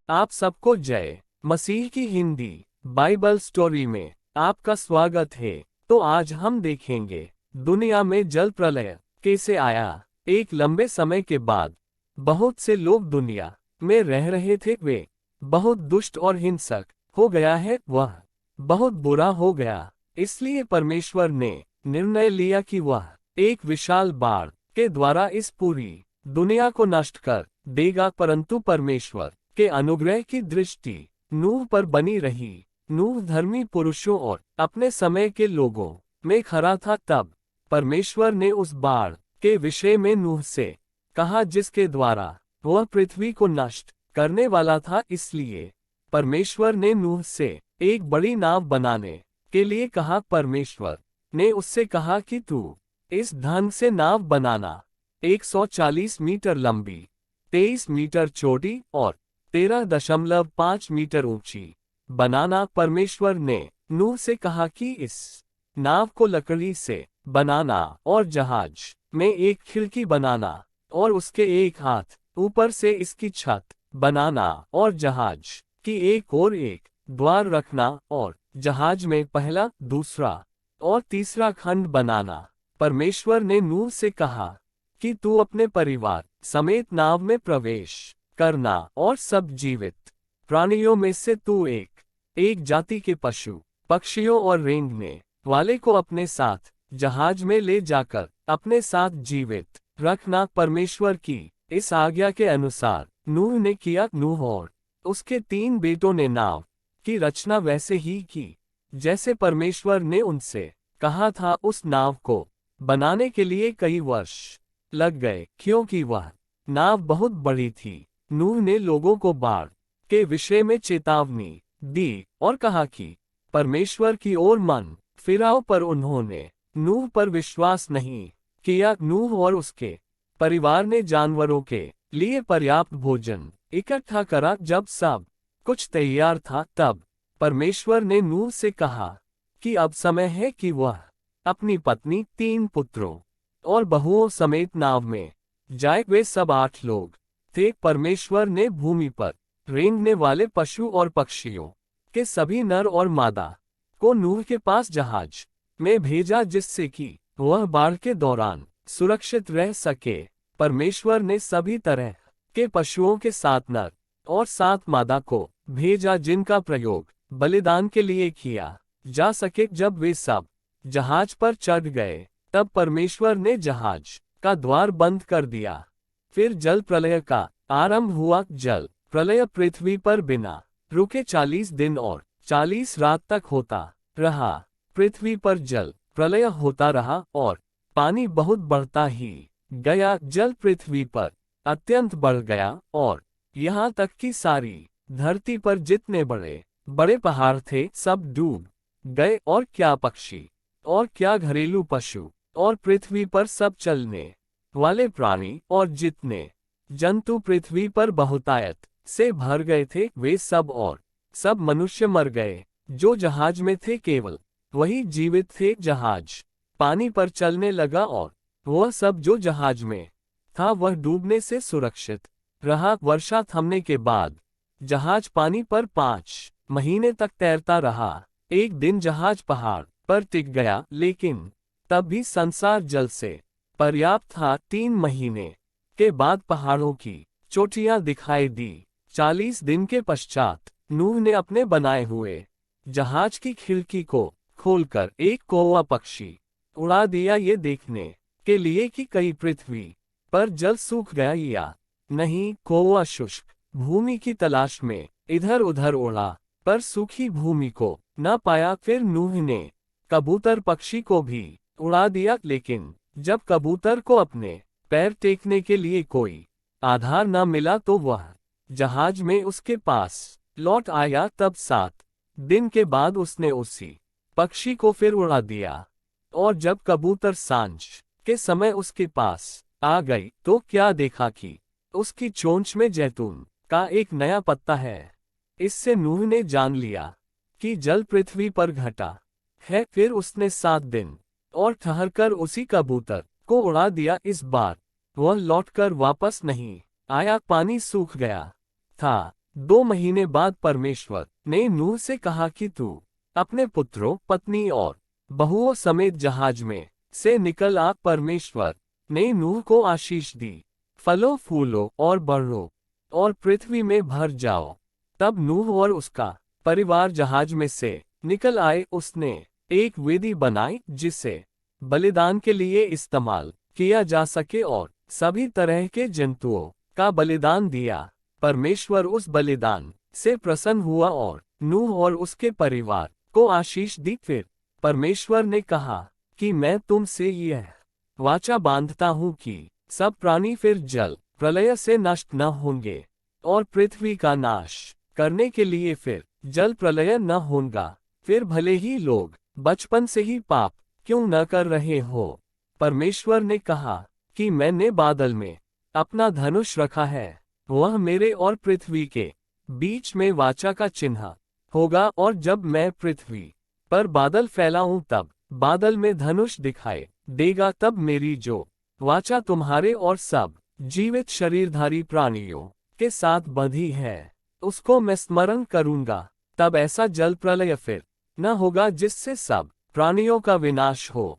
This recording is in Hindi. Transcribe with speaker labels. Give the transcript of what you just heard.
Speaker 1: आप सबको जय मसीह की हिंदी बाइबल स्टोरी में आपका स्वागत है। तो आज हम देखेंगे दुनिया में जल प्रलय कैसे आया। एक लंबे समय के बाद बहुत से लोग दुनिया में रह रहे थे, वे बहुत दुष्ट और हिंसक हो गया है, वह बहुत बुरा हो गया। इसलिए परमेश्वर ने निर्णय लिया कि वह एक विशाल बाढ़ के द्वारा इस पूरी दुनिया को नष्ट कर देगा। परंतु परमेश्वर के अनुग्रह की दृष्टि नूह पर बनी रही। नूह धर्मी पुरुषों और अपने समय के लोगों में खरा था। तब परमेश्वर ने उस बाढ़ के विषय में नूह से कहा जिसके द्वारा वह पृथ्वी को नष्ट करने वाला था। इसलिए परमेश्वर ने नूह से एक बड़ी नाव बनाने के लिए कहा। परमेश्वर ने उससे कहा कि तू इस ढंग से नाव बनाना, 140 मीटर लंबी, 23 मीटर चौड़ी और 13.5 मीटर ऊंची बनाना। परमेश्वर ने नूह से कहा कि इस नाव को लकड़ी से बनाना और जहाज में एक खिड़की बनाना और उसके एक हाथ ऊपर से इसकी छत बनाना और जहाज की एक और एक द्वार रखना और जहाज में पहला, दूसरा और तीसरा खंड बनाना। परमेश्वर ने नूह से कहा कि तू अपने परिवार समेत नाव में प्रवेश करना और सब जीवित प्राणियों में से तू एक जाति के पशु, पक्षियों और रेंगने वाले को अपने साथ जहाज में ले जाकर अपने साथ जीवित रखना। परमेश्वर की इस आज्ञा के अनुसार नूह ने किया। नूह और उसके 3 बेटों ने नाव की रचना वैसे ही की जैसे परमेश्वर ने उनसे कहा था। उस नाव को बनाने के लिए कई वर्ष लग गए, क्योंकि वह नाव बहुत बड़ी थी। नूह ने लोगों को बाढ़ के विषय में चेतावनी दी और कहा कि परमेश्वर की ओर मन फिराओ, पर उन्होंने नूह पर विश्वास नहीं किया। नूह और उसके परिवार ने जानवरों के लिए पर्याप्त भोजन इकट्ठा करा। जब सब कुछ तैयार था, तब परमेश्वर ने नूह से कहा कि अब समय है कि वह अपनी पत्नी, 3 पुत्रों और बहुओं समेत नाव में जाए। वे सब 8 लोग थे। परमेश्वर ने भूमि पर रेंगने वाले पशु और पक्षियों के सभी नर और मादा को नूह के पास जहाज में भेजा, जिससे कि वह बाढ़ के दौरान सुरक्षित रह सके। परमेश्वर ने सभी तरह के पशुओं के 7 नर और 7 मादा को भेजा, जिनका प्रयोग बलिदान के लिए किया जा सके। जब वे सब जहाज पर चढ़ गए, तब परमेश्वर ने जहाज का द्वार बंद कर दिया। फिर जल प्रलय का आरंभ हुआ। जल प्रलय पृथ्वी पर बिना रुके 40 दिन और 40 रात तक होता रहा। पृथ्वी पर जल प्रलय होता रहा और पानी बहुत बढ़ता ही गया। जल पृथ्वी पर अत्यंत बढ़ गया और यहाँ तक कि सारी धरती पर जितने बड़े बड़े पहाड़ थे, सब डूब गए। और क्या पक्षी और क्या घरेलू पशु और पृथ्वी पर सब चलने वाले प्राणी और जितने जंतु पृथ्वी पर बहुतायत से भर गए थे, वे सब और सब मनुष्य मर गए जो जहाज में थे। केवल वही जीवित थे। जहाज पानी पर चलने लगा और वह सब जो जहाज में था वह डूबने से सुरक्षित रहा। वर्षा थमने के बाद जहाज पानी पर 5 महीने तक तैरता रहा। एक दिन जहाज पहाड़ पर टिक गया, लेकिन तब भी संसार जल से पर्याप्त था। 3 महीने के बाद पहाड़ों की चोटियां दिखाई दी। 40 दिन के पश्चात नूह ने अपने बनाए हुए जहाज की खिड़की को खोलकर एक कौवा पक्षी उड़ा दिया, ये देखने के लिए कि कहीं पृथ्वी पर जल सूख गया या नहीं। कौवा शुष्क भूमि की तलाश में इधर उधर उड़ा, पर सूखी भूमि को न पाया। फिर नूह ने कबूतर पक्षी को भी उड़ा दिया, लेकिन जब कबूतर को अपने पैर टेकने के लिए कोई आधार न मिला, तो वह जहाज में उसके पास लौट आया। तब 7 दिन के बाद उसने उसी पक्षी को फिर उड़ा दिया। और जब कबूतर सांझ के समय उसके पास आ गई, तो क्या देखा कि उसकी चोंच में जैतून का एक नया पत्ता है। इससे नूह ने जान लिया कि जल पृथ्वी पर घटा है। फिर उसने 7 दिन और ठहरकर उसी कबूतर को उड़ा दिया। इस बार वह लौटकर वापस नहीं आया, पानी सूख गया था। 2 महीने बाद परमेश्वर ने नूह से कहा कि तू अपने पुत्रों, पत्नी और बहुओं समेत जहाज में से निकल आ। परमेश्वर ने नूह को आशीष दी, फलो फूलो और बढ़ो और पृथ्वी में भर जाओ। तब नूह और उसका परिवार जहाज में से निकल आए। उसने एक वेदी बनाई जिसे बलिदान के लिए इस्तेमाल किया जा सके और सभी तरह के जंतुओं का बलिदान दिया। परमेश्वर उस बलिदान से प्रसन्न हुआ और नूह और उसके परिवार को आशीष दी। फिर परमेश्वर ने कहा कि मैं तुमसे यह वाचा बांधता हूँ कि सब प्राणी फिर जल प्रलय से नष्ट न होंगे और पृथ्वी का नाश करने के लिए फिर जल प्रलय न होगा। फिर भले ही लोग बचपन से ही पाप क्यों न कर रहे हो। परमेश्वर ने कहा कि मैंने बादल में अपना धनुष रखा है, वह मेरे और पृथ्वी के बीच में वाचा का चिन्ह होगा। और जब मैं पृथ्वी पर बादल फैलाऊं तब बादल में धनुष दिखाई देगा। तब मेरी जो वाचा तुम्हारे और सब जीवित शरीरधारी प्राणियों के साथ बंधी है, उसको मैं स्मरण करूंगा। तब ऐसा जल प्रलय फिर न होगा जिससे सब प्राणियों का विनाश हो।